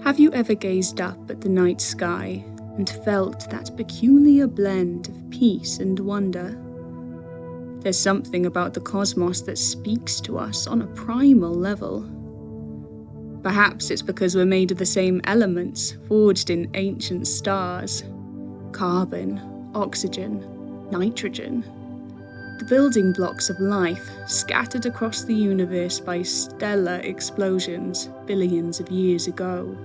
Have you ever gazed up at the night sky and felt that peculiar blend of peace and wonder? There's something about the cosmos that speaks to us on a primal level. Perhaps it's because we're made of the same elements forged in ancient stars: carbon, oxygen, nitrogen. The building blocks of life scattered across the universe by stellar explosions billions of years ago.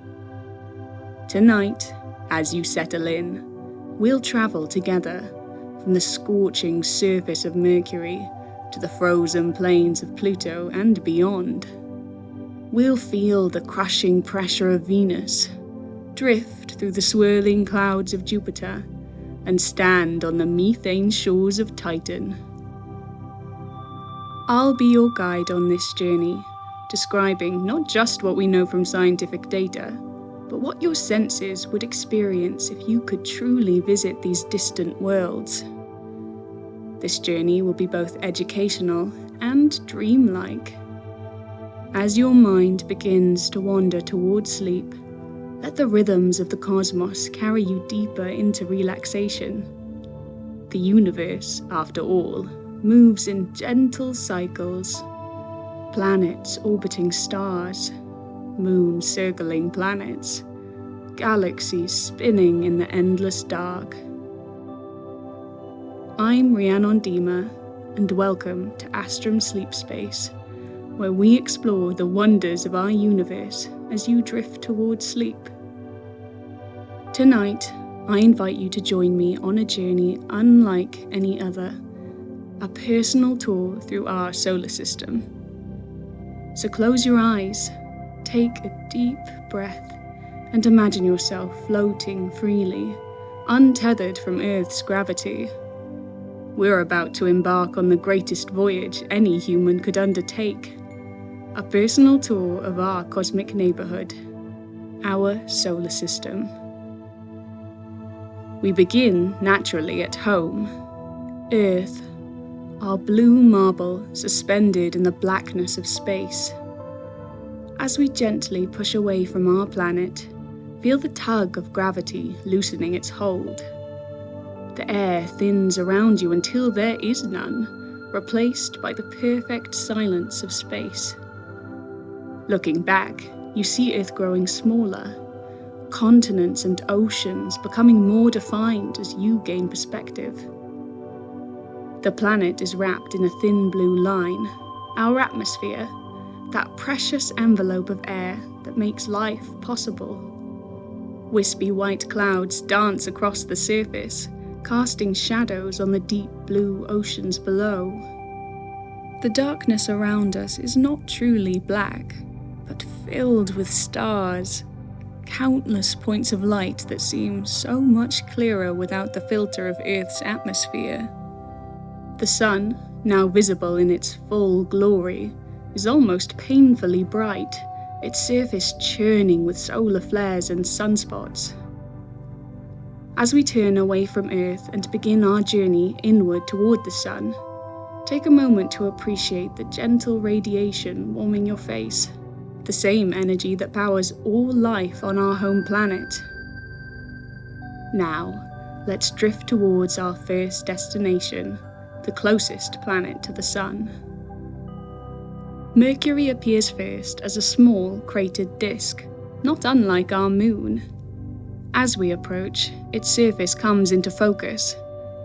Tonight, as you settle in, we'll travel together from the scorching surface of Mercury to the frozen plains of Pluto and beyond. We'll feel the crushing pressure of Venus, drift through the swirling clouds of Jupiter, and stand on the methane shores of Titan. I'll be your guide on this journey, describing not just what we know from scientific data, but what your senses would experience if you could truly visit these distant worlds. This journey will be both educational and dreamlike. As your mind begins to wander towards sleep, let the rhythms of the cosmos carry you deeper into relaxation. The universe, after all, moves in gentle cycles. Planets orbiting stars, moons circling planets, galaxies spinning in the endless dark. I'm Rhiannon Deamer, and welcome to Astrum Sleep Space, where we explore the wonders of our universe as you drift towards sleep. Tonight, I invite you to join me on a journey unlike any other, a personal tour through our solar system. So close your eyes, take a deep breath, and imagine yourself floating freely, untethered from Earth's gravity. We're about to embark on the greatest voyage any human could undertake, a personal tour of our cosmic neighborhood, our solar system. We begin naturally at home, Earth, our blue marble suspended in the blackness of space. As we gently push away from our planet, feel the tug of gravity loosening its hold. The air thins around you until there is none, replaced by the perfect silence of space. Looking back, you see Earth growing smaller, continents and oceans becoming more defined as you gain perspective. The planet is wrapped in a thin blue line, our atmosphere, that precious envelope of air that makes life possible. Wispy white clouds dance across the surface, casting shadows on the deep blue oceans below. The darkness around us is not truly black, but filled with stars, countless points of light that seem so much clearer without the filter of Earth's atmosphere. The sun, now visible in its full glory, is almost painfully bright, its surface churning with solar flares and sunspots. As we turn away from Earth and begin our journey inward toward the sun, take a moment to appreciate the gentle radiation warming your face, the same energy that powers all life on our home planet. Now, let's drift towards our first destination, the closest planet to the sun. Mercury appears first as a small cratered disk, not unlike our moon. As we approach, its surface comes into focus,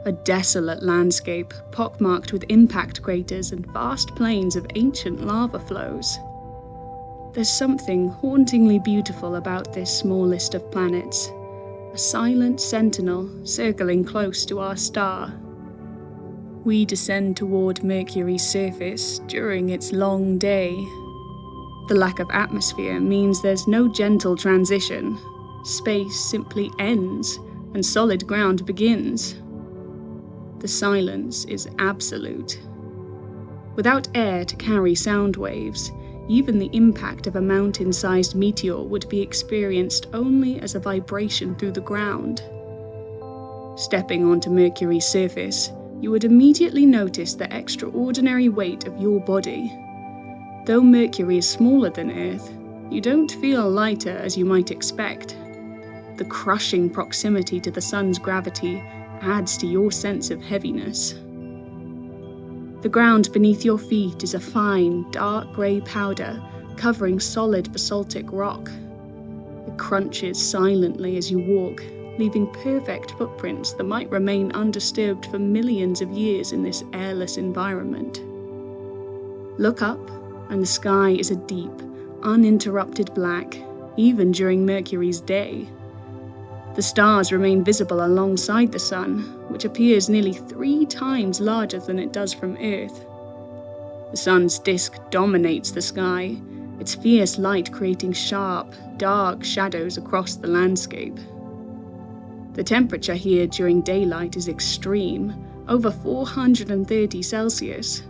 a desolate landscape pockmarked with impact craters and vast plains of ancient lava flows. There's something hauntingly beautiful about this smallest of planets, a silent sentinel circling close to our star. We descend toward Mercury's surface during its long day. The lack of atmosphere means there's no gentle transition. Space simply ends, and solid ground begins. The silence is absolute. Without air to carry sound waves, even the impact of a mountain-sized meteor would be experienced only as a vibration through the ground. Stepping onto Mercury's surface, you would immediately notice the extraordinary weight of your body. Though Mercury is smaller than Earth, you don't feel lighter as you might expect. The crushing proximity to the sun's gravity adds to your sense of heaviness. The ground beneath your feet is a fine, dark grey powder covering solid basaltic rock. It crunches silently as you walk, leaving perfect footprints that might remain undisturbed for millions of years in this airless environment. Look up, and the sky is a deep, uninterrupted black, even during Mercury's day. The stars remain visible alongside the sun, which appears nearly 3 times larger than it does from Earth. The sun's disk dominates the sky, its fierce light creating sharp, dark shadows across the landscape. The temperature here during daylight is extreme, over 430 Celsius.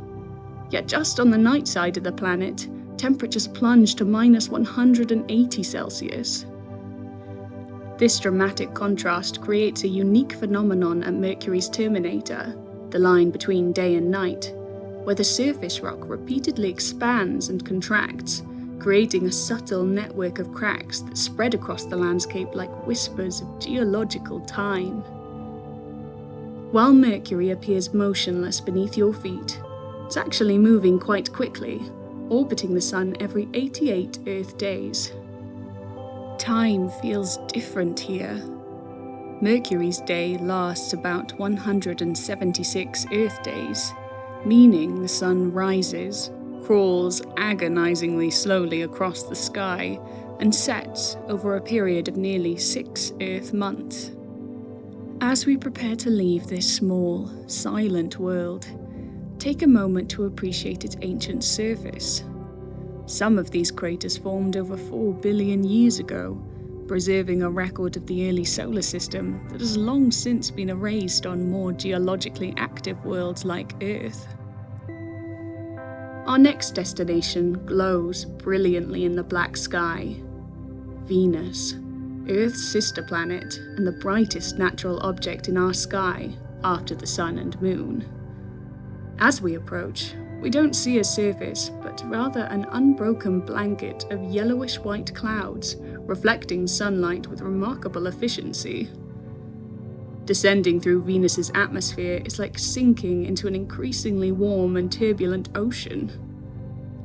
Yet just on the night side of the planet, temperatures plunge to minus 180 Celsius. This dramatic contrast creates a unique phenomenon at Mercury's terminator, the line between day and night, where the surface rock repeatedly expands and contracts, creating a subtle network of cracks that spread across the landscape like whispers of geological time. While Mercury appears motionless beneath your feet, it's actually moving quite quickly, orbiting the sun every 88 Earth days. Time feels different here. Mercury's day lasts about 176 Earth days, meaning the sun rises, crawls agonizingly slowly across the sky, and sets over a period of nearly 6 Earth months. As we prepare to leave this small, silent world, take a moment to appreciate its ancient surface. Some of these craters formed over 4 billion years ago, preserving a record of the early solar system that has long since been erased on more geologically active worlds like Earth. Our next destination glows brilliantly in the black sky. Venus, Earth's sister planet and the brightest natural object in our sky after the sun and moon. As we approach, we don't see a surface, but rather an unbroken blanket of yellowish-white clouds, reflecting sunlight with remarkable efficiency. Descending through Venus's atmosphere is like sinking into an increasingly warm and turbulent ocean.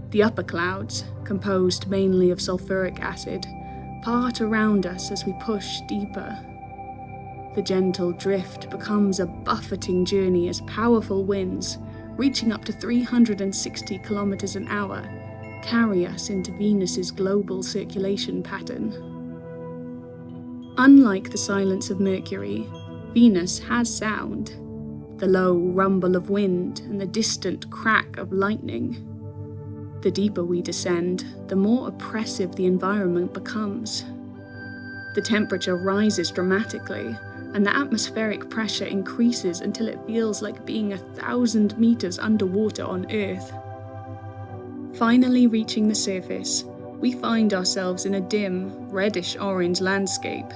The upper clouds, composed mainly of sulfuric acid, part around us as we push deeper. The gentle drift becomes a buffeting journey as powerful winds, reaching up to 360 kilometers an hour, carry us into Venus's global circulation pattern. Unlike the silence of Mercury, Venus has sound, the low rumble of wind and the distant crack of lightning. The deeper we descend, the more oppressive the environment becomes. The temperature rises dramatically, and the atmospheric pressure increases until it feels like being 1,000 meters underwater on Earth. Finally reaching the surface, we find ourselves in a dim, reddish-orange landscape.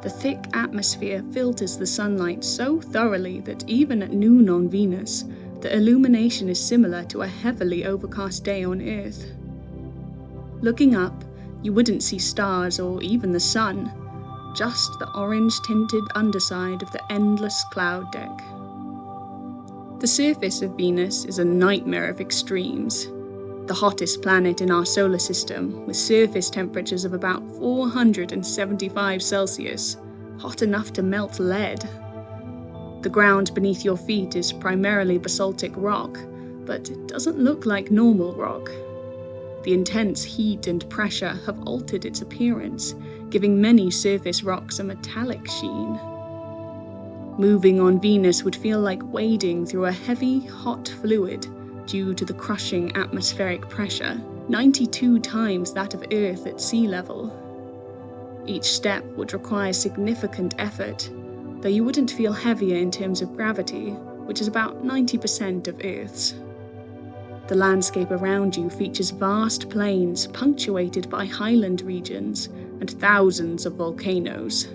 The thick atmosphere filters the sunlight so thoroughly that even at noon on Venus, the illumination is similar to a heavily overcast day on Earth. Looking up, you wouldn't see stars or even the sun, just the orange-tinted underside of the endless cloud deck. The surface of Venus is a nightmare of extremes. The hottest planet in our solar system, with surface temperatures of about 475 Celsius, hot enough to melt lead. The ground beneath your feet is primarily basaltic rock, but it doesn't look like normal rock. The intense heat and pressure have altered its appearance, giving many surface rocks a metallic sheen. Moving on Venus would feel like wading through a heavy, hot fluid due to the crushing atmospheric pressure, 92 times that of Earth at sea level. Each step would require significant effort, though you wouldn't feel heavier in terms of gravity, which is about 90% of Earth's. The landscape around you features vast plains punctuated by highland regions and thousands of volcanoes.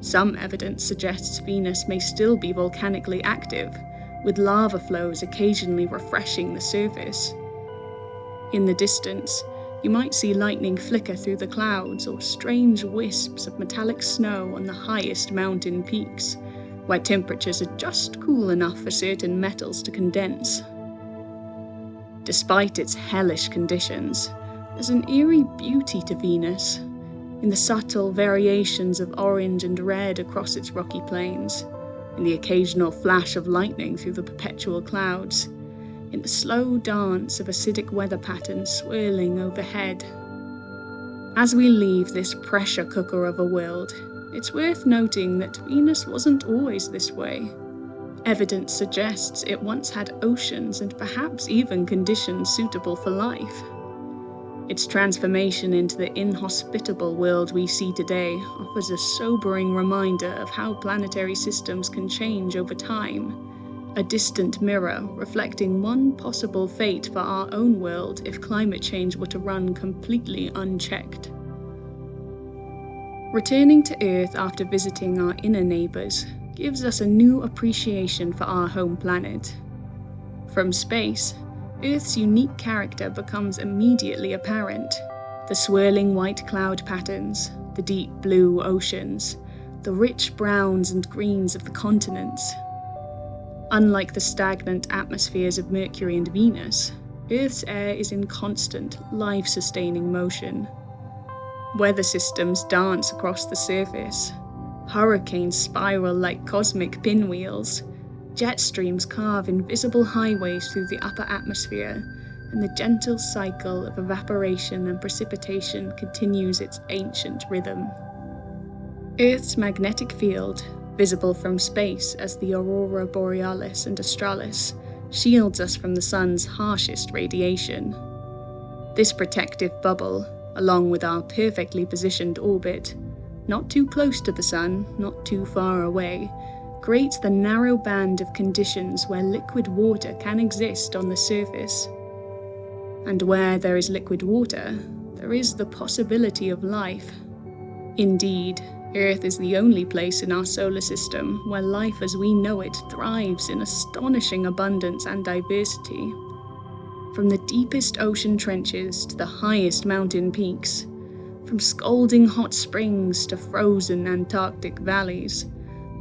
Some evidence suggests Venus may still be volcanically active, with lava flows occasionally refreshing the surface. In the distance, you might see lightning flicker through the clouds or strange wisps of metallic snow on the highest mountain peaks, where temperatures are just cool enough for certain metals to condense. Despite its hellish conditions, there's an eerie beauty to Venus, in the subtle variations of orange and red across its rocky plains, in the occasional flash of lightning through the perpetual clouds, in the slow dance of acidic weather patterns swirling overhead. As we leave this pressure cooker of a world, it's worth noting that Venus wasn't always this way. Evidence suggests it once had oceans and perhaps even conditions suitable for life. Its transformation into the inhospitable world we see today offers a sobering reminder of how planetary systems can change over time, a distant mirror reflecting one possible fate for our own world if climate change were to run completely unchecked. Returning to Earth after visiting our inner neighbours gives us a new appreciation for our home planet. From space, Earth's unique character becomes immediately apparent. The swirling white cloud patterns, the deep blue oceans, the rich browns and greens of the continents. Unlike the stagnant atmospheres of Mercury and Venus, Earth's air is in constant, life-sustaining motion. Weather systems dance across the surface. Hurricanes spiral like cosmic pinwheels. Jet streams carve invisible highways through the upper atmosphere, and the gentle cycle of evaporation and precipitation continues its ancient rhythm. Earth's magnetic field, visible from space as the aurora borealis and australis, shields us from the sun's harshest radiation. This protective bubble, along with our perfectly positioned orbit, not too close to the sun, not too far away, creates the narrow band of conditions where liquid water can exist on the surface. And where there is liquid water, there is the possibility of life. Indeed, Earth is the only place in our solar system where life as we know it thrives in astonishing abundance and diversity. From the deepest ocean trenches to the highest mountain peaks, from scalding hot springs to frozen Antarctic valleys,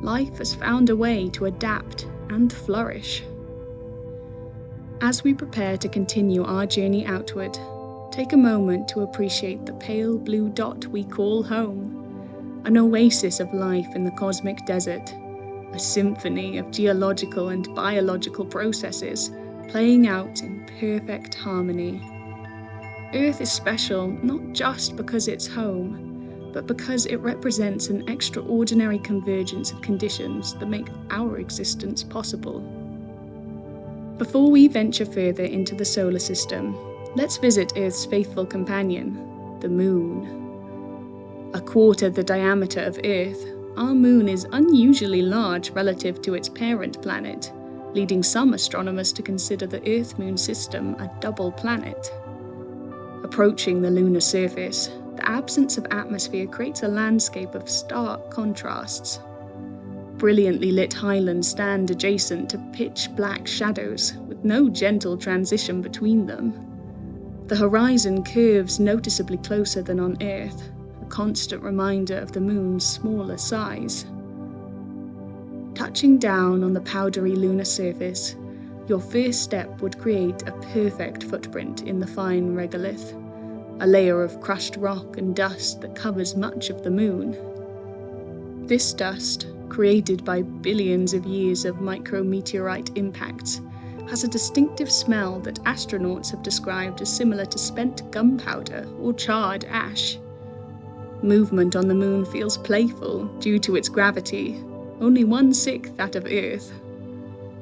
life has found a way to adapt and flourish. As we prepare to continue our journey outward, take a moment to appreciate the pale blue dot we call home, an oasis of life in the cosmic desert, a symphony of geological and biological processes playing out in perfect harmony. Earth is special not just because it's home, but because it represents an extraordinary convergence of conditions that make our existence possible. Before we venture further into the solar system, let's visit Earth's faithful companion, the Moon. A quarter the diameter of Earth, our Moon is unusually large relative to its parent planet, leading some astronomers to consider the Earth-Moon system a double planet. Approaching the lunar surface, the absence of atmosphere creates a landscape of stark contrasts. Brilliantly lit highlands stand adjacent to pitch-black shadows, with no gentle transition between them. The horizon curves noticeably closer than on Earth, a constant reminder of the Moon's smaller size. Touching down on the powdery lunar surface, your first step would create a perfect footprint in the fine regolith, a layer of crushed rock and dust that covers much of the Moon. This dust, created by billions of years of micrometeorite impacts, has a distinctive smell that astronauts have described as similar to spent gunpowder or charred ash. Movement on the Moon feels playful due to its gravity, only 1/6 that of Earth.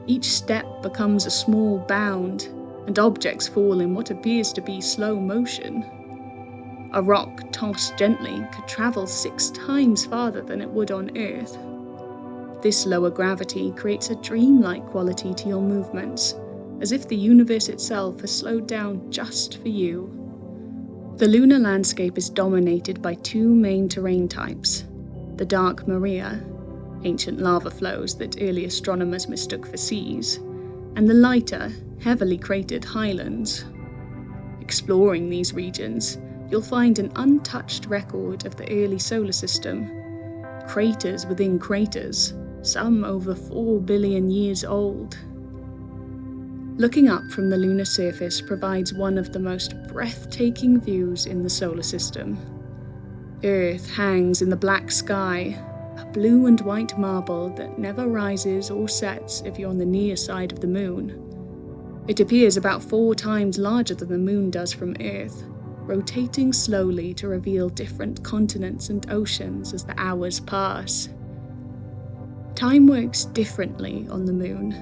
Each step becomes a small bound, and objects fall in what appears to be slow motion. A rock tossed gently could travel 6 times farther than it would on Earth. This lower gravity creates a dreamlike quality to your movements, as if the universe itself has slowed down just for you. The lunar landscape is dominated by 2 main terrain types: the dark maria, ancient lava flows that early astronomers mistook for seas, and the lighter, heavily cratered highlands. Exploring these regions, you'll find an untouched record of the early solar system. Craters within craters, some over 4 billion years old. Looking up from the lunar surface provides one of the most breathtaking views in the solar system. Earth hangs in the black sky, a blue and white marble that never rises or sets if you're on the near side of the moon. It appears about 4 times larger than the moon does from Earth, rotating slowly to reveal different continents and oceans as the hours pass. Time works differently on the moon.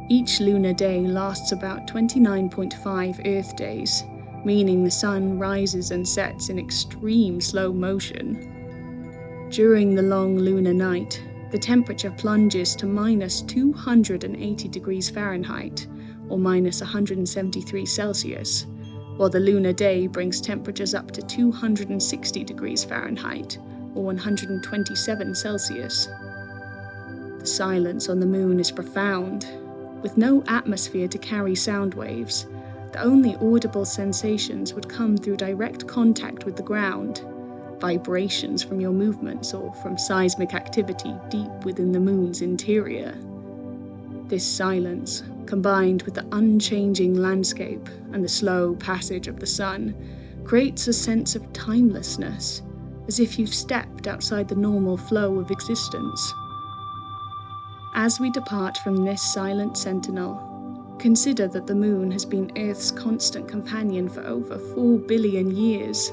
Each lunar day lasts about 29.5 Earth days, meaning the sun rises and sets in extreme slow motion. During the long lunar night, the temperature plunges to minus 280 degrees Fahrenheit, or minus 173 Celsius, while the lunar day brings temperatures up to 260 degrees Fahrenheit, or 127 Celsius. The silence on the moon is profound. With no atmosphere to carry sound waves, the only audible sensations would come through direct contact with the ground, vibrations from your movements or from seismic activity deep within the moon's interior. This silence, combined with the unchanging landscape and the slow passage of the sun, creates a sense of timelessness, as if you've stepped outside the normal flow of existence. As we depart from this silent sentinel, consider that the moon has been Earth's constant companion for over 4 billion years.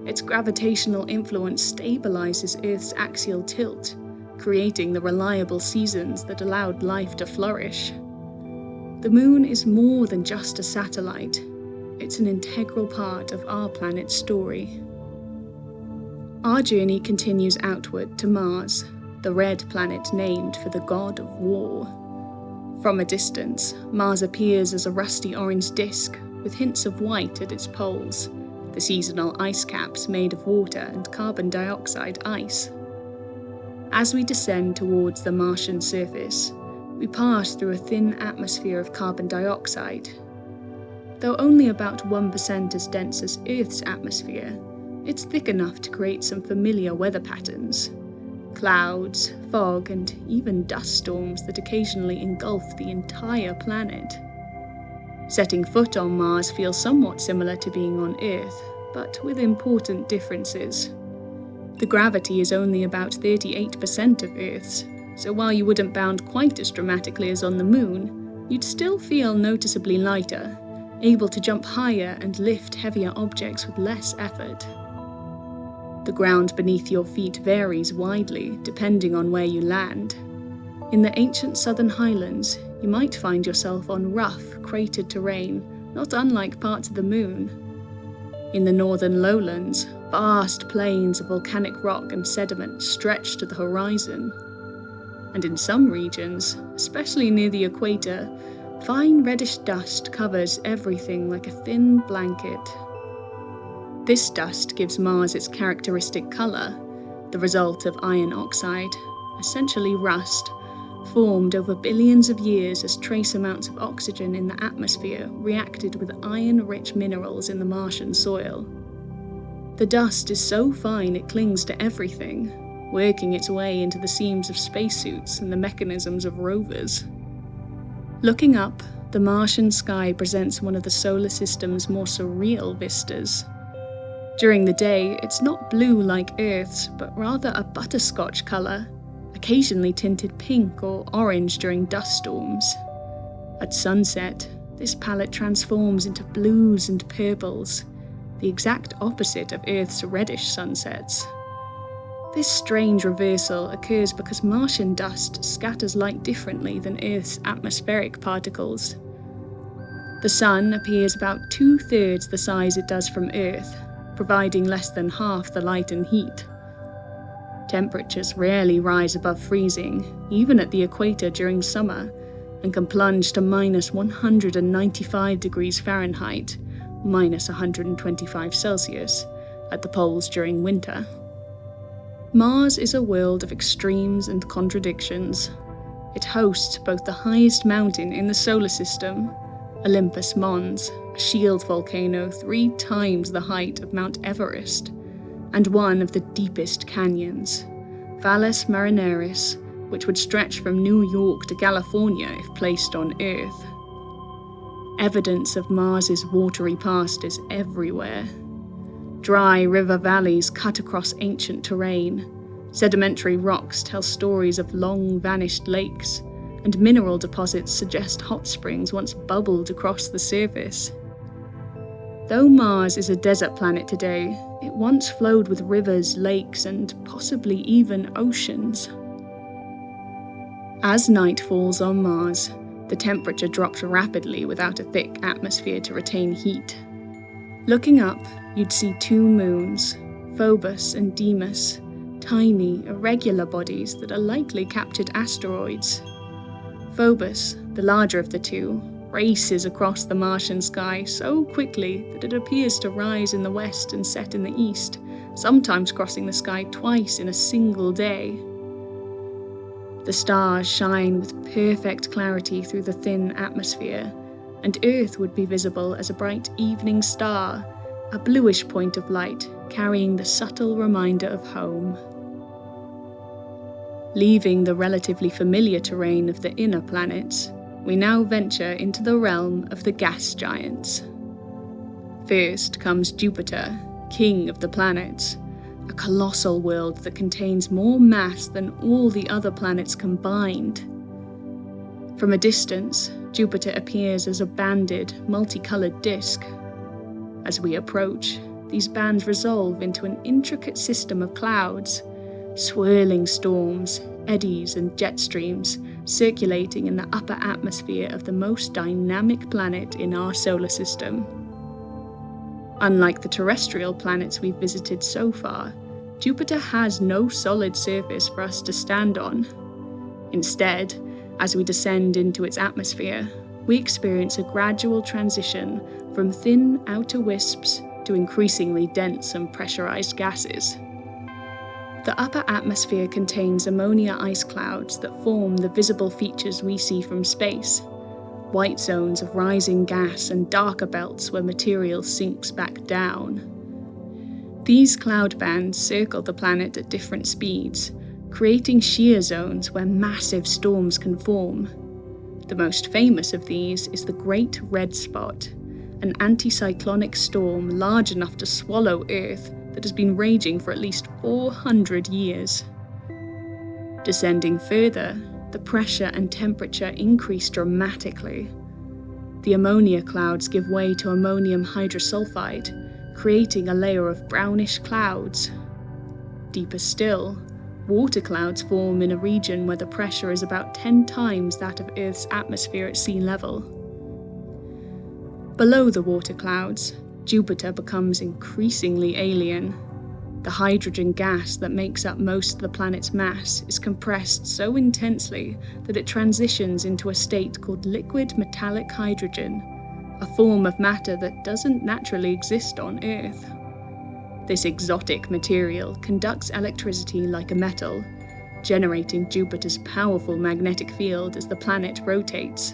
Its gravitational influence stabilizes Earth's axial tilt, creating the reliable seasons that allowed life to flourish. The moon is more than just a satellite. It's an integral part of our planet's story. Our journey continues outward to Mars, the red planet named for the god of war. From a distance, Mars appears as a rusty orange disk with hints of white at its poles, the seasonal ice caps made of water and carbon dioxide ice. As we descend towards the Martian surface, we pass through a thin atmosphere of carbon dioxide. Though only about 1% as dense as Earth's atmosphere, it's thick enough to create some familiar weather patterns. Clouds, fog, and even dust storms that occasionally engulf the entire planet. Setting foot on Mars feels somewhat similar to being on Earth, but with important differences. The gravity is only about 38% of Earth's, so while you wouldn't bound quite as dramatically as on the moon, you'd still feel noticeably lighter, able to jump higher and lift heavier objects with less effort. The ground beneath your feet varies widely depending on where you land. In the ancient southern highlands, you might find yourself on rough, cratered terrain, not unlike parts of the moon. In the northern lowlands, vast plains of volcanic rock and sediment stretch to the horizon. And in some regions, especially near the equator, fine reddish dust covers everything like a thin blanket. This dust gives Mars its characteristic colour, the result of iron oxide, essentially rust, formed over billions of years as trace amounts of oxygen in the atmosphere reacted with iron-rich minerals in the Martian soil. The dust is so fine it clings to everything, working its way into the seams of spacesuits and the mechanisms of rovers. Looking up, the Martian sky presents one of the solar system's more surreal vistas. During the day, it's not blue like Earth's, but rather a butterscotch colour, occasionally tinted pink or orange during dust storms. At sunset, this palette transforms into blues and purples, the exact opposite of Earth's reddish sunsets. This strange reversal occurs because Martian dust scatters light differently than Earth's atmospheric particles. The sun appears about 2/3 the size it does from Earth, providing less than half the light and heat. Temperatures rarely rise above freezing, even at the equator during summer, and can plunge to minus 195 degrees Fahrenheit, minus 125 Celsius, at the poles during winter. Mars is a world of extremes and contradictions. It hosts both the highest mountain in the solar system, Olympus Mons, a shield volcano 3 times the height of Mount Everest, and one of the deepest canyons, Valles Marineris, which would stretch from New York to California if placed on Earth. Evidence of Mars's watery past is everywhere. Dry river valleys cut across ancient terrain. Sedimentary rocks tell stories of long-vanished lakes, and mineral deposits suggest hot springs once bubbled across the surface. Though Mars is a desert planet today, it once flowed with rivers, lakes, and possibly even oceans. As night falls on Mars, the temperature drops rapidly without a thick atmosphere to retain heat. Looking up, you'd see 2 moons, Phobos and Deimos, tiny, irregular bodies that are likely captured asteroids. Phobos, the larger of the 2, races across the Martian sky so quickly that it appears to rise in the west and set in the east, sometimes crossing the sky twice in a single day. The stars shine with perfect clarity through the thin atmosphere, and Earth would be visible as a bright evening star, a bluish point of light carrying the subtle reminder of home. Leaving the relatively familiar terrain of the inner planets, we now venture into the realm of the gas giants. First comes Jupiter, king of the planets, a colossal world that contains more mass than all the other planets combined. From a distance, Jupiter appears as a banded, multicolored disk. As we approach, these bands resolve into an intricate system of clouds, swirling storms, eddies, and jet streams circulating in the upper atmosphere of the most dynamic planet in our solar system. Unlike the terrestrial planets we've visited so far, Jupiter has no solid surface for us to stand on. Instead, as we descend into its atmosphere, we experience a gradual transition from thin outer wisps to increasingly dense and pressurized gases. The upper atmosphere contains ammonia ice clouds that form the visible features we see from space, white zones of rising gas and darker belts where material sinks back down. These cloud bands circle the planet at different speeds, creating shear zones where massive storms can form. The most famous of these is the Great Red Spot, an anticyclonic storm large enough to swallow Earth that has been raging for at least 400 years. Descending further, the pressure and temperature increase dramatically. The ammonia clouds give way to ammonium hydrosulfide, creating a layer of brownish clouds. Deeper still, water clouds form in a region where the pressure is about 10 times that of Earth's atmosphere at sea level. Below the water clouds, Jupiter becomes increasingly alien. The hydrogen gas that makes up most of the planet's mass is compressed so intensely that it transitions into a state called liquid metallic hydrogen, a form of matter that doesn't naturally exist on Earth. This exotic material conducts electricity like a metal, generating Jupiter's powerful magnetic field as the planet rotates.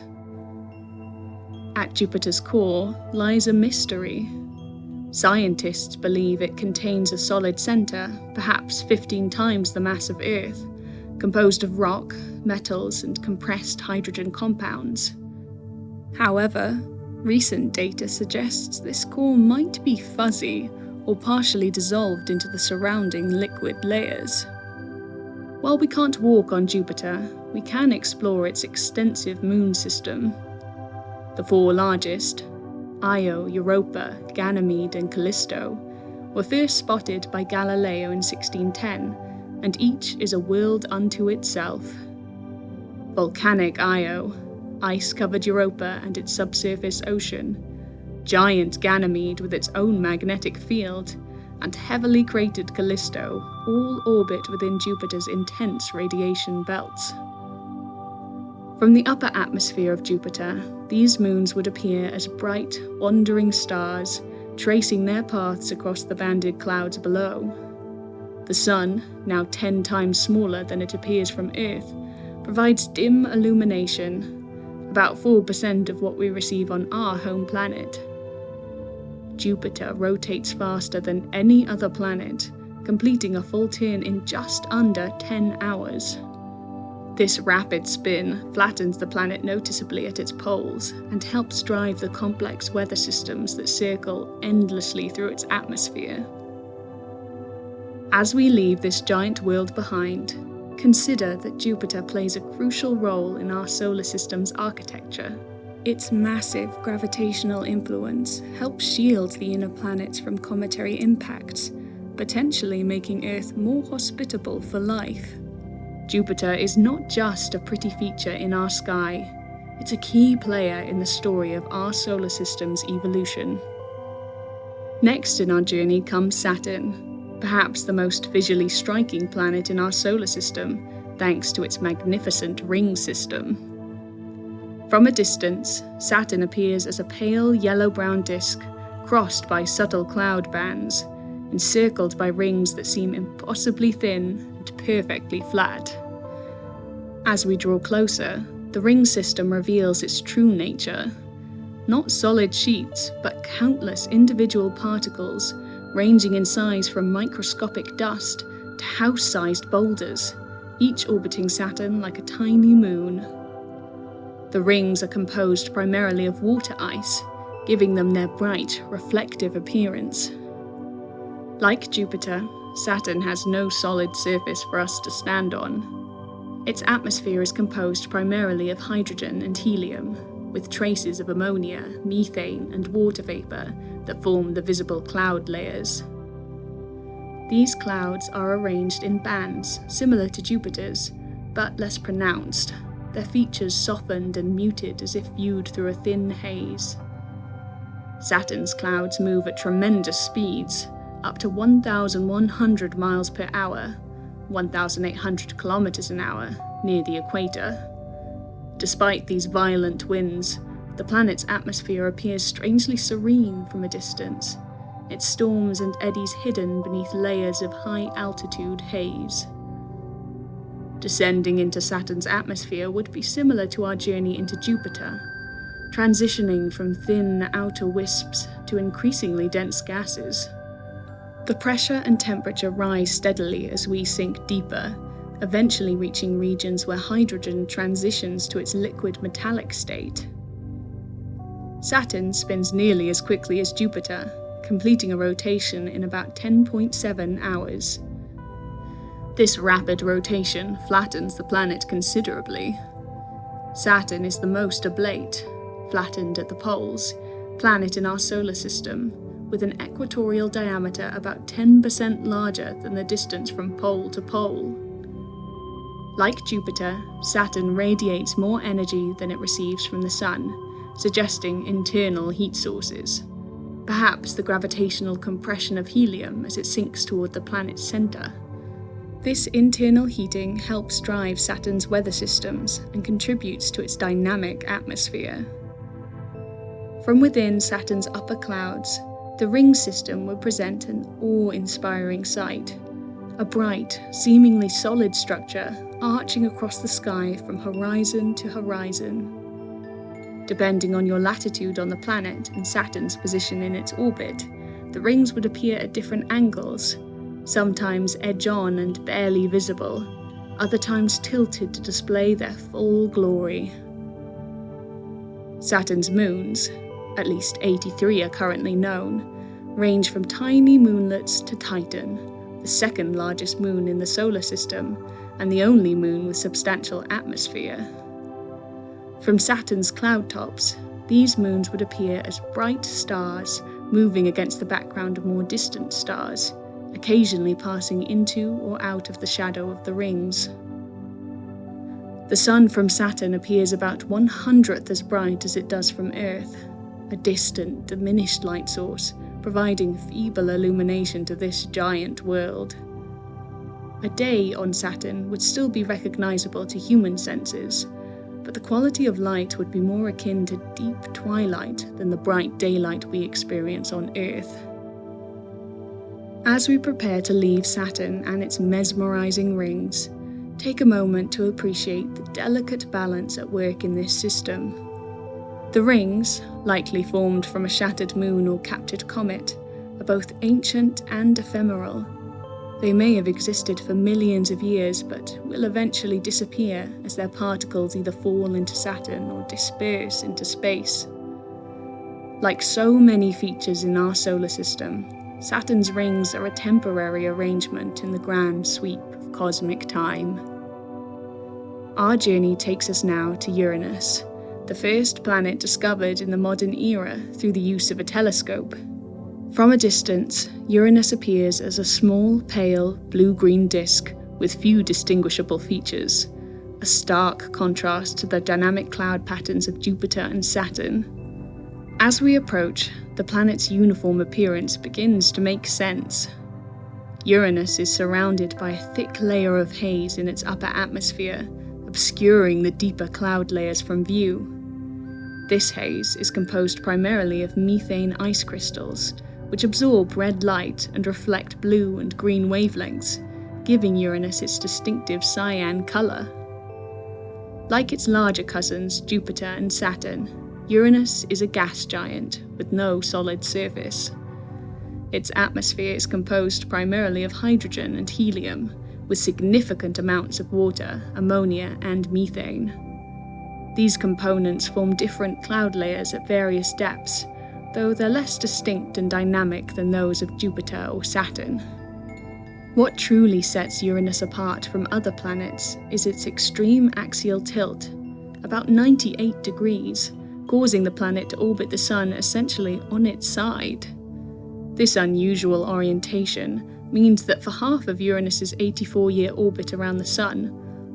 At Jupiter's core lies a mystery. Scientists believe it contains a solid center, perhaps 15 times the mass of Earth, composed of rock, metals, and compressed hydrogen compounds. However, recent data suggests this core might be fuzzy or partially dissolved into the surrounding liquid layers. While we can't walk on Jupiter, we can explore its extensive moon system. The 4 largest, Io, Europa, Ganymede, and Callisto, were first spotted by Galileo in 1610, and each is a world unto itself. Volcanic Io, ice-covered Europa and its subsurface ocean, giant Ganymede with its own magnetic field, and heavily cratered Callisto all orbit within Jupiter's intense radiation belts. From the upper atmosphere of Jupiter, these moons would appear as bright, wandering stars, tracing their paths across the banded clouds below. The Sun, now 10 times smaller than it appears from Earth, provides dim illumination, a about 4% of what we receive on our home planet. Jupiter rotates faster than any other planet, completing a full turn in just under 10 hours. This rapid spin flattens the planet noticeably at its poles and helps drive the complex weather systems that circle endlessly through its atmosphere. As we leave this giant world behind, consider that Jupiter plays a crucial role in our solar system's architecture. Its massive gravitational influence helps shield the inner planets from cometary impacts, potentially making Earth more hospitable for life. Jupiter is not just a pretty feature in our sky, it's a key player in the story of our solar system's evolution. Next in our journey comes Saturn, perhaps the most visually striking planet in our solar system, thanks to its magnificent ring system. From a distance, Saturn appears as a pale yellow-brown disk, crossed by subtle cloud bands, encircled by rings that seem impossibly thin and perfectly flat. As we draw closer, the ring system reveals its true nature. Not solid sheets, but countless individual particles, ranging in size from microscopic dust to house-sized boulders, each orbiting Saturn like a tiny moon. The rings are composed primarily of water ice, giving them their bright, reflective appearance. Like Jupiter, Saturn has no solid surface for us to stand on. Its atmosphere is composed primarily of hydrogen and helium, with traces of ammonia, methane, and water vapor that form the visible cloud layers. These clouds are arranged in bands similar to Jupiter's, but less pronounced, their features softened and muted as if viewed through a thin haze. Saturn's clouds move at tremendous speeds, up to 1,100 miles per hour, 1,800 kilometers an hour, near the equator. Despite these violent winds, the planet's atmosphere appears strangely serene from a distance, its storms and eddies hidden beneath layers of high-altitude haze. Descending into Saturn's atmosphere would be similar to our journey into Jupiter, transitioning from thin outer wisps to increasingly dense gases. The pressure and temperature rise steadily as we sink deeper, eventually reaching regions where hydrogen transitions to its liquid metallic state. Saturn spins nearly as quickly as Jupiter, completing a rotation in about 10.7 hours. This rapid rotation flattens the planet considerably. Saturn is the most oblate, flattened at the poles, planet in our solar system, with an equatorial diameter about 10% larger than the distance from pole to pole. Like Jupiter, Saturn radiates more energy than it receives from the Sun, suggesting internal heat sources. Perhaps the gravitational compression of helium as it sinks toward the planet's center. This internal heating helps drive Saturn's weather systems and contributes to its dynamic atmosphere. From within Saturn's upper clouds, the ring system would present an awe-inspiring sight. A bright, seemingly solid structure arching across the sky from horizon to horizon. Depending on your latitude on the planet and Saturn's position in its orbit, the rings would appear at different angles, sometimes edge-on and barely visible, other times tilted to display their full glory. Saturn's moons, at least 83 are currently known, range from tiny moonlets to Titan, the second largest moon in the solar system, and the only moon with substantial atmosphere. From Saturn's cloud tops, these moons would appear as bright stars moving against the background of more distant stars, occasionally passing into or out of the shadow of the rings. The Sun from Saturn appears about 1/100th as bright as it does from Earth, a distant, diminished light source, providing feeble illumination to this giant world. A day on Saturn would still be recognizable to human senses, but the quality of light would be more akin to deep twilight than the bright daylight we experience on Earth. As we prepare to leave Saturn and its mesmerizing rings, Take a moment to appreciate the delicate balance at work in this system. The rings, likely formed from a shattered moon or captured comet, are both ancient and ephemeral. They may have existed for millions of years, but will eventually disappear as their particles either fall into Saturn or disperse into space. Like so many features in our solar system, Saturn's rings are a temporary arrangement in the grand sweep of cosmic time. Our journey takes us now to Uranus, the first planet discovered in the modern era through the use of a telescope. From a distance, Uranus appears as a small, pale, blue-green disk with few distinguishable features, a stark contrast to the dynamic cloud patterns of Jupiter and Saturn. As we approach, the planet's uniform appearance begins to make sense. Uranus is surrounded by a thick layer of haze in its upper atmosphere, obscuring the deeper cloud layers from view. This haze is composed primarily of methane ice crystals, which absorb red light and reflect blue and green wavelengths, giving Uranus its distinctive cyan colour. Like its larger cousins, Jupiter and Saturn, Uranus is a gas giant with no solid surface. Its atmosphere is composed primarily of hydrogen and helium, with significant amounts of water, ammonia, and methane. These components form different cloud layers at various depths, though they're less distinct and dynamic than those of Jupiter or Saturn. What truly sets Uranus apart from other planets is its extreme axial tilt, about 98 degrees, causing the planet to orbit the Sun essentially on its side. This unusual orientation means that for half of Uranus's 84-year orbit around the Sun,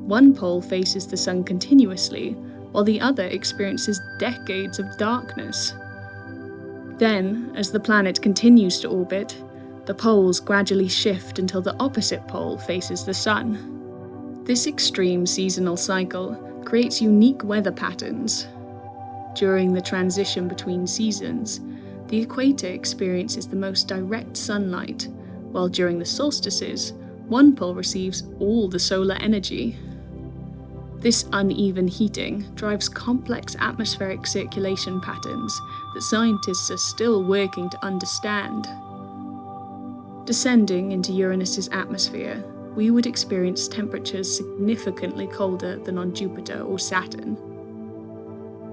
one pole faces the Sun continuously, while the other experiences decades of darkness. Then, as the planet continues to orbit, the poles gradually shift until the opposite pole faces the Sun. This extreme seasonal cycle creates unique weather patterns. During the transition between seasons, the equator experiences the most direct sunlight, while during the solstices, one pole receives all the solar energy. This uneven heating drives complex atmospheric circulation patterns that scientists are still working to understand. Descending into Uranus's atmosphere, we would experience temperatures significantly colder than on Jupiter or Saturn.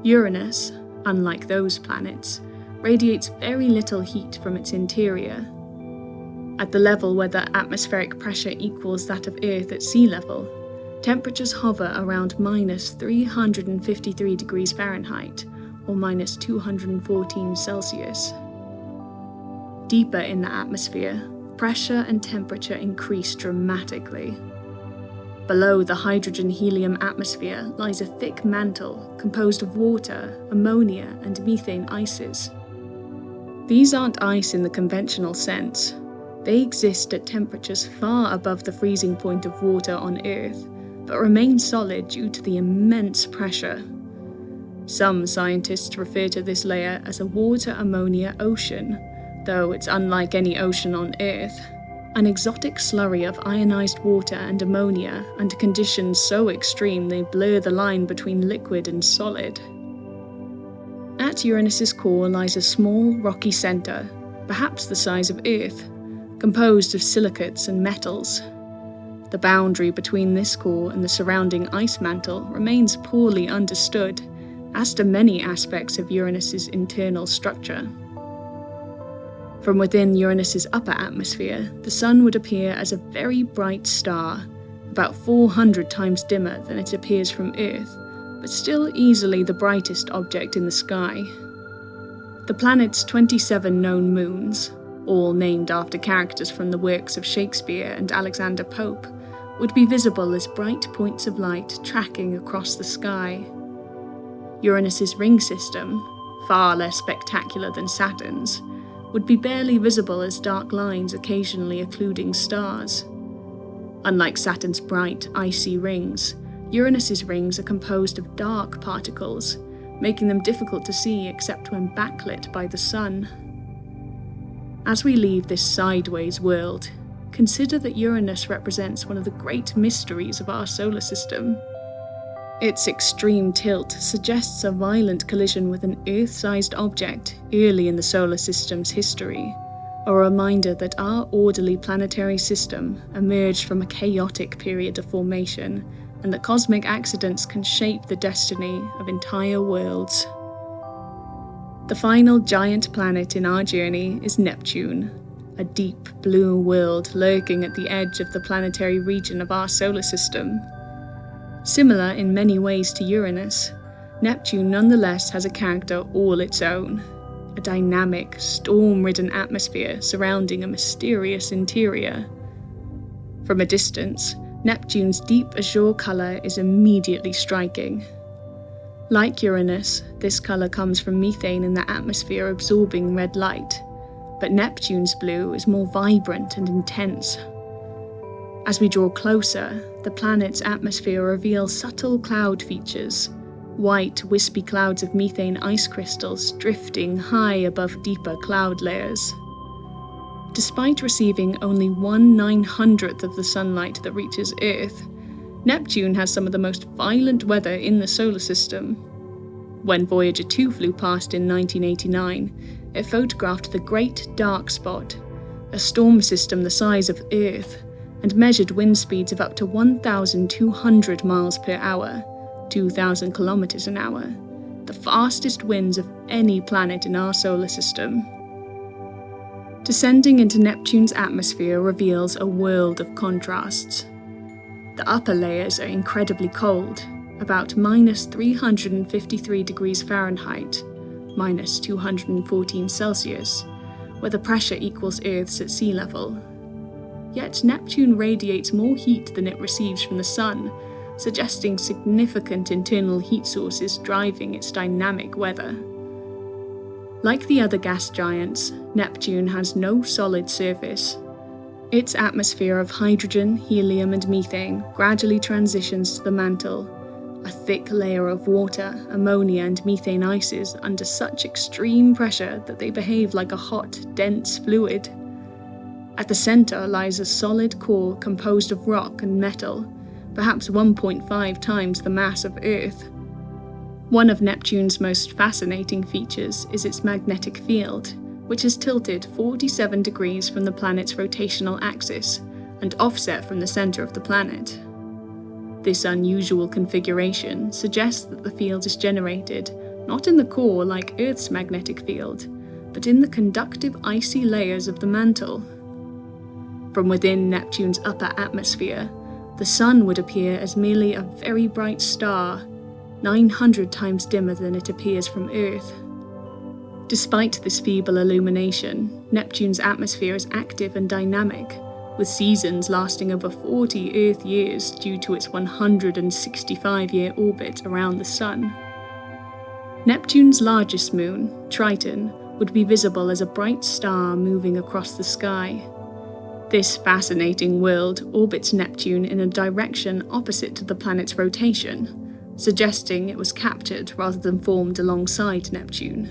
Uranus, unlike those planets, radiates very little heat from its interior. At the level where the atmospheric pressure equals that of Earth at sea level, temperatures hover around minus 353 degrees Fahrenheit, or minus 214 Celsius. Deeper in the atmosphere, pressure and temperature increase dramatically. Below the hydrogen-helium atmosphere lies a thick mantle composed of water, ammonia, and methane ices. These aren't ice in the conventional sense. They exist at temperatures far above the freezing point of water on Earth, but remain solid due to the immense pressure. Some scientists refer to this layer as a water-ammonia ocean, though it's unlike any ocean on Earth. An exotic slurry of ionized water and ammonia under conditions so extreme they blur the line between liquid and solid. At Uranus's core lies a small, rocky center, perhaps the size of Earth, composed of silicates and metals. The boundary between this core and the surrounding ice mantle remains poorly understood, as do many aspects of Uranus's internal structure. From within Uranus's upper atmosphere, the Sun would appear as a very bright star, about 400 times dimmer than it appears from Earth, but still easily the brightest object in the sky. The planet's 27 known moons, all named after characters from the works of Shakespeare and Alexander Pope, would be visible as bright points of light tracking across the sky. Uranus's ring system, far less spectacular than Saturn's, would be barely visible as dark lines occasionally occluding stars. Unlike Saturn's bright, icy rings, Uranus's rings are composed of dark particles, making them difficult to see except when backlit by the Sun. As we leave this sideways world, consider that Uranus represents one of the great mysteries of our solar system. Its extreme tilt suggests a violent collision with an Earth-sized object early in the solar system's history, a reminder that our orderly planetary system emerged from a chaotic period of formation, and that cosmic accidents can shape the destiny of entire worlds. The final giant planet in our journey is Neptune, a deep blue world lurking at the edge of the planetary region of our solar system. Similar in many ways to Uranus, Neptune nonetheless has a character all its own, a dynamic, storm-ridden atmosphere surrounding a mysterious interior. From a distance, Neptune's deep azure colour is immediately striking. Like Uranus, this colour comes from methane in the atmosphere absorbing red light, but Neptune's blue is more vibrant and intense. As we draw closer, the planet's atmosphere reveals subtle cloud features, white, wispy clouds of methane ice crystals drifting high above deeper cloud layers. Despite receiving only 1/900th of the sunlight that reaches Earth, Neptune has some of the most violent weather in the solar system. When Voyager 2 flew past in 1989, it photographed the Great Dark Spot, a storm system the size of Earth, and measured wind speeds of up to 1,200 miles per hour, 2,000 kilometers an hour, the fastest winds of any planet in our solar system. Descending into Neptune's atmosphere reveals a world of contrasts. The upper layers are incredibly cold, about -353 degrees Fahrenheit, -214 Celsius, where the pressure equals Earth's at sea level. Yet Neptune radiates more heat than it receives from the Sun, suggesting significant internal heat sources driving its dynamic weather. Like the other gas giants, Neptune has no solid surface. Its atmosphere of hydrogen, helium, and methane gradually transitions to the mantle, a thick layer of water, ammonia, and methane ices under such extreme pressure that they behave like a hot, dense fluid. At the centre lies a solid core composed of rock and metal, perhaps 1.5 times the mass of Earth. One of Neptune's most fascinating features is its magnetic field, which is tilted 47 degrees from the planet's rotational axis and offset from the centre of the planet. This unusual configuration suggests that the field is generated not in the core like Earth's magnetic field, but in the conductive icy layers of the mantle. From within Neptune's upper atmosphere, the Sun would appear as merely a very bright star, 900 times dimmer than it appears from Earth. Despite this feeble illumination, Neptune's atmosphere is active and dynamic, with seasons lasting over 40 Earth years due to its 165-year orbit around the Sun. Neptune's largest moon, Triton, would be visible as a bright star moving across the sky. This fascinating world orbits Neptune in a direction opposite to the planet's rotation, suggesting it was captured rather than formed alongside Neptune.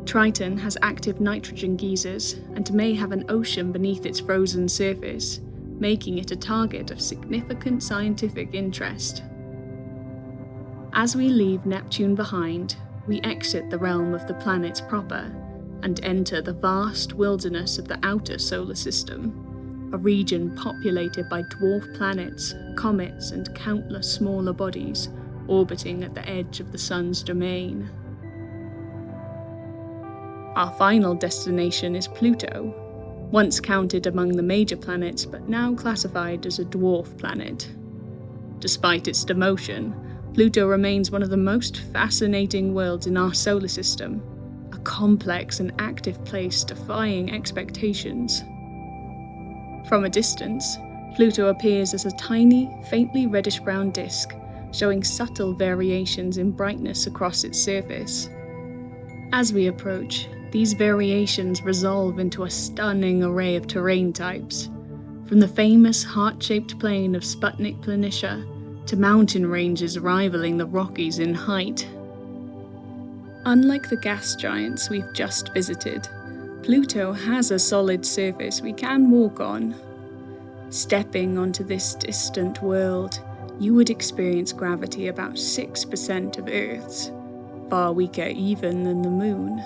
Triton has active nitrogen geysers and may have an ocean beneath its frozen surface, making it a target of significant scientific interest. As we leave Neptune behind, we exit the realm of the planets proper and enter the vast wilderness of the outer solar system, a region populated by dwarf planets, comets, and countless smaller bodies orbiting at the edge of the Sun's domain. Our final destination is Pluto, once counted among the major planets but now classified as a dwarf planet. Despite its demotion, Pluto remains one of the most fascinating worlds in our solar system, a complex and active place defying expectations. From a distance, Pluto appears as a tiny, faintly reddish-brown disk, showing subtle variations in brightness across its surface. As we approach, these variations resolve into a stunning array of terrain types, from the famous heart-shaped plain of Sputnik Planitia to mountain ranges rivaling the Rockies in height. Unlike the gas giants we've just visited, Pluto has a solid surface we can walk on. Stepping onto this distant world, you would experience gravity about 6% of Earth's, far weaker even than the Moon.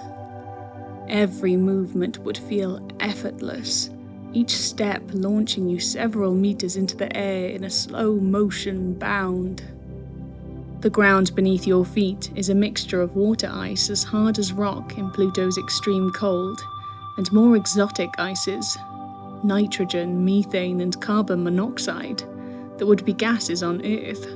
Every movement would feel effortless, each step launching you several meters into the air in a slow motion bound. The ground beneath your feet is a mixture of water ice as hard as rock in Pluto's extreme cold, and more exotic ices, nitrogen, methane, and carbon monoxide, that would be gases on Earth.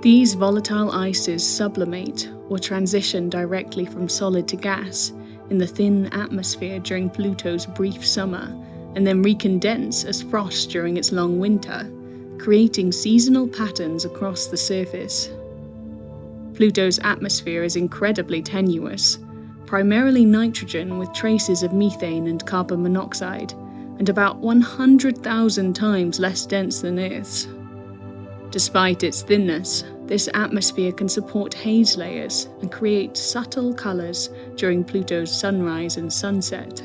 These volatile ices sublimate or transition directly from solid to gas in the thin atmosphere during Pluto's brief summer, and then recondense as frost during its long winter, creating seasonal patterns across the surface. Pluto's atmosphere is incredibly tenuous, primarily nitrogen with traces of methane and carbon monoxide, and about 100,000 times less dense than Earth's. Despite its thinness, this atmosphere can support haze layers and create subtle colours during Pluto's sunrise and sunset.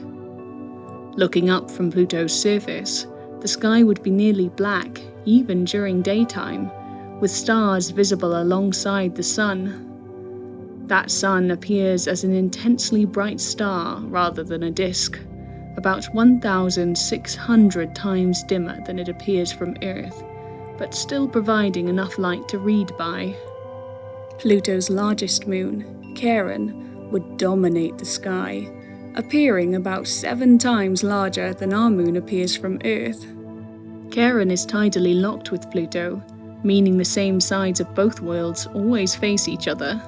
Looking up from Pluto's surface, the sky would be nearly black, even during daytime, with stars visible alongside the sun. That sun appears as an intensely bright star rather than a disk, about 1,600 times dimmer than it appears from Earth, but still providing enough light to read by. Pluto's largest moon, Charon, would dominate the sky, appearing about 7 times larger than our moon appears from Earth. Charon is tidally locked with Pluto, meaning the same sides of both worlds always face each other.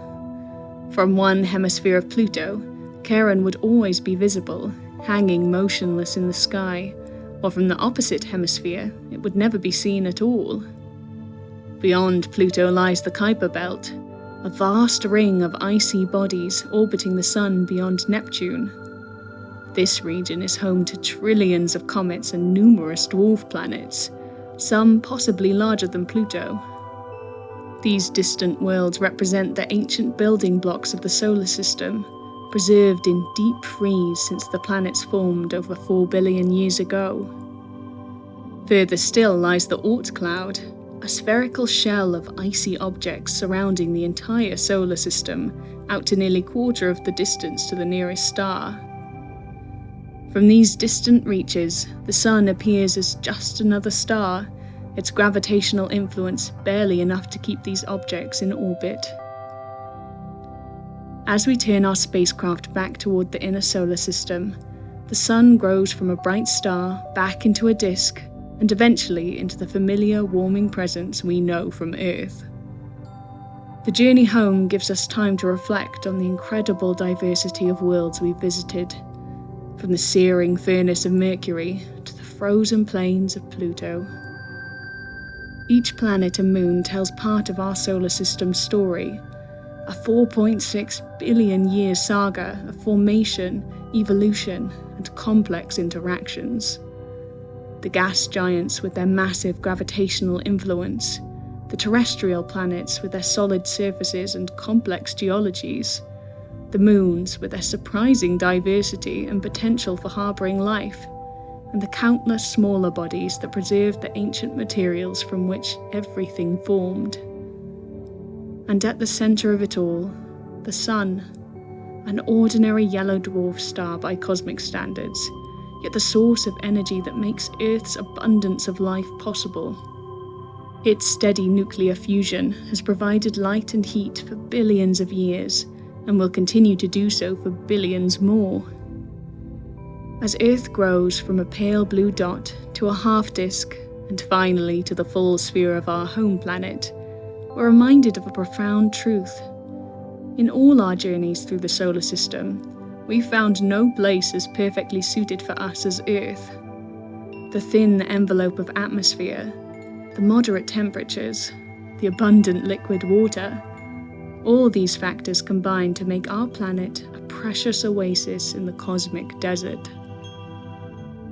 From one hemisphere of Pluto, Charon would always be visible, hanging motionless in the sky, while from the opposite hemisphere, it would never be seen at all. Beyond Pluto lies the Kuiper Belt, a vast ring of icy bodies orbiting the Sun beyond Neptune. This region is home to trillions of comets and numerous dwarf planets, some possibly larger than Pluto. These distant worlds represent the ancient building blocks of the solar system, preserved in deep freeze since the planets formed over 4 billion years ago. Further still lies the Oort cloud, a spherical shell of icy objects surrounding the entire solar system, out to nearly quarter of the distance to the nearest star. From these distant reaches, the Sun appears as just another star, its gravitational influence barely enough to keep these objects in orbit. As we turn our spacecraft back toward the inner solar system, the Sun grows from a bright star back into a disk, and eventually into the familiar warming presence we know from Earth. The journey home gives us time to reflect on the incredible diversity of worlds we've visited, from the searing furnace of Mercury to the frozen plains of Pluto. Each planet and moon tells part of our solar system's story, a 4.6 billion year saga of formation, evolution, and complex interactions. The gas giants with their massive gravitational influence, the terrestrial planets with their solid surfaces and complex geologies, the moons with their surprising diversity and potential for harbouring life, and the countless smaller bodies that preserved the ancient materials from which everything formed. And at the centre of it all, the Sun, an ordinary yellow dwarf star by cosmic standards, yet the source of energy that makes Earth's abundance of life possible. Its steady nuclear fusion has provided light and heat for billions of years, and will continue to do so for billions more. As Earth grows from a pale blue dot to a half-disk, and finally to the full sphere of our home planet, we're reminded of a profound truth. In all our journeys through the solar system, we've found no place as perfectly suited for us as Earth. The thin envelope of atmosphere, the moderate temperatures, the abundant liquid water, all these factors combine to make our planet a precious oasis in the cosmic desert.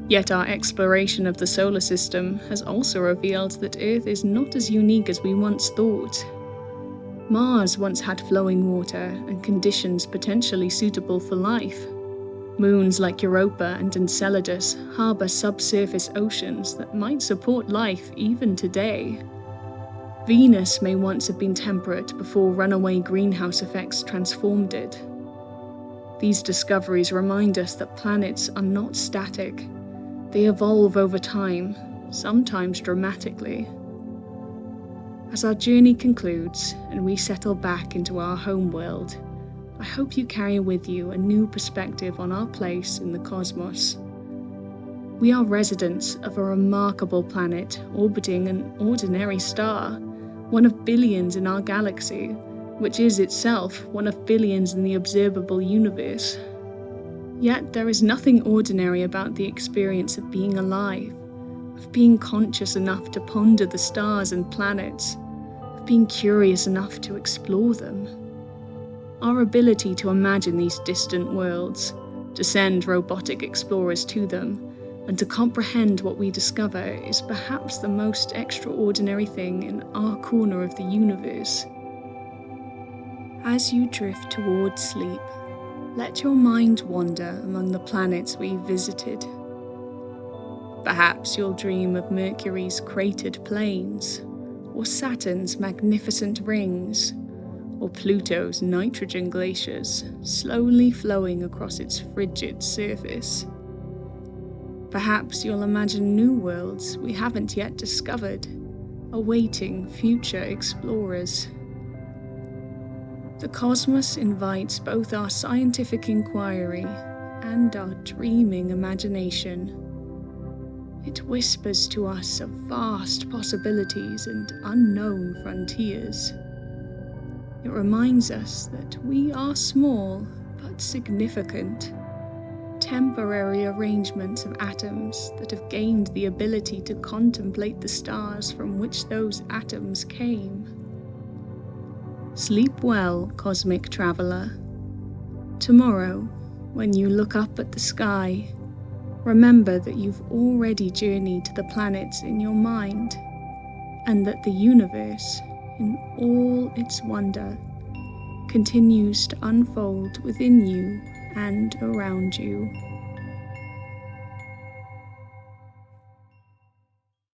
Yet our exploration of the solar system has also revealed that Earth is not as unique as we once thought. Mars once had flowing water and conditions potentially suitable for life. Moons like Europa and Enceladus harbour subsurface oceans that might support life even today. Venus may once have been temperate before runaway greenhouse effects transformed it. These discoveries remind us that planets are not static. They evolve over time, sometimes dramatically. As our journey concludes and we settle back into our home world, I hope you carry with you a new perspective on our place in the cosmos. We are residents of a remarkable planet orbiting an ordinary star, one of billions in our galaxy, which is itself one of billions in the observable universe. Yet there is nothing ordinary about the experience of being alive, of being conscious enough to ponder the stars and planets, of being curious enough to explore them. Our ability to imagine these distant worlds, to send robotic explorers to them, and to comprehend what we discover is perhaps the most extraordinary thing in our corner of the universe. As you drift towards sleep, let your mind wander among the planets we visited. Perhaps you'll dream of Mercury's cratered plains, or Saturn's magnificent rings, or Pluto's nitrogen glaciers slowly flowing across its frigid surface. Perhaps you'll imagine new worlds we haven't yet discovered, awaiting future explorers. The cosmos invites both our scientific inquiry and our dreaming imagination. It whispers to us of vast possibilities and unknown frontiers. It reminds us that we are small but significant, temporary arrangements of atoms that have gained the ability to contemplate the stars from which those atoms came. Sleep well, cosmic traveller. Tomorrow, when you look up at the sky, remember that you've already journeyed to the planets in your mind, and that the universe, in all its wonder, continues to unfold within you and around you.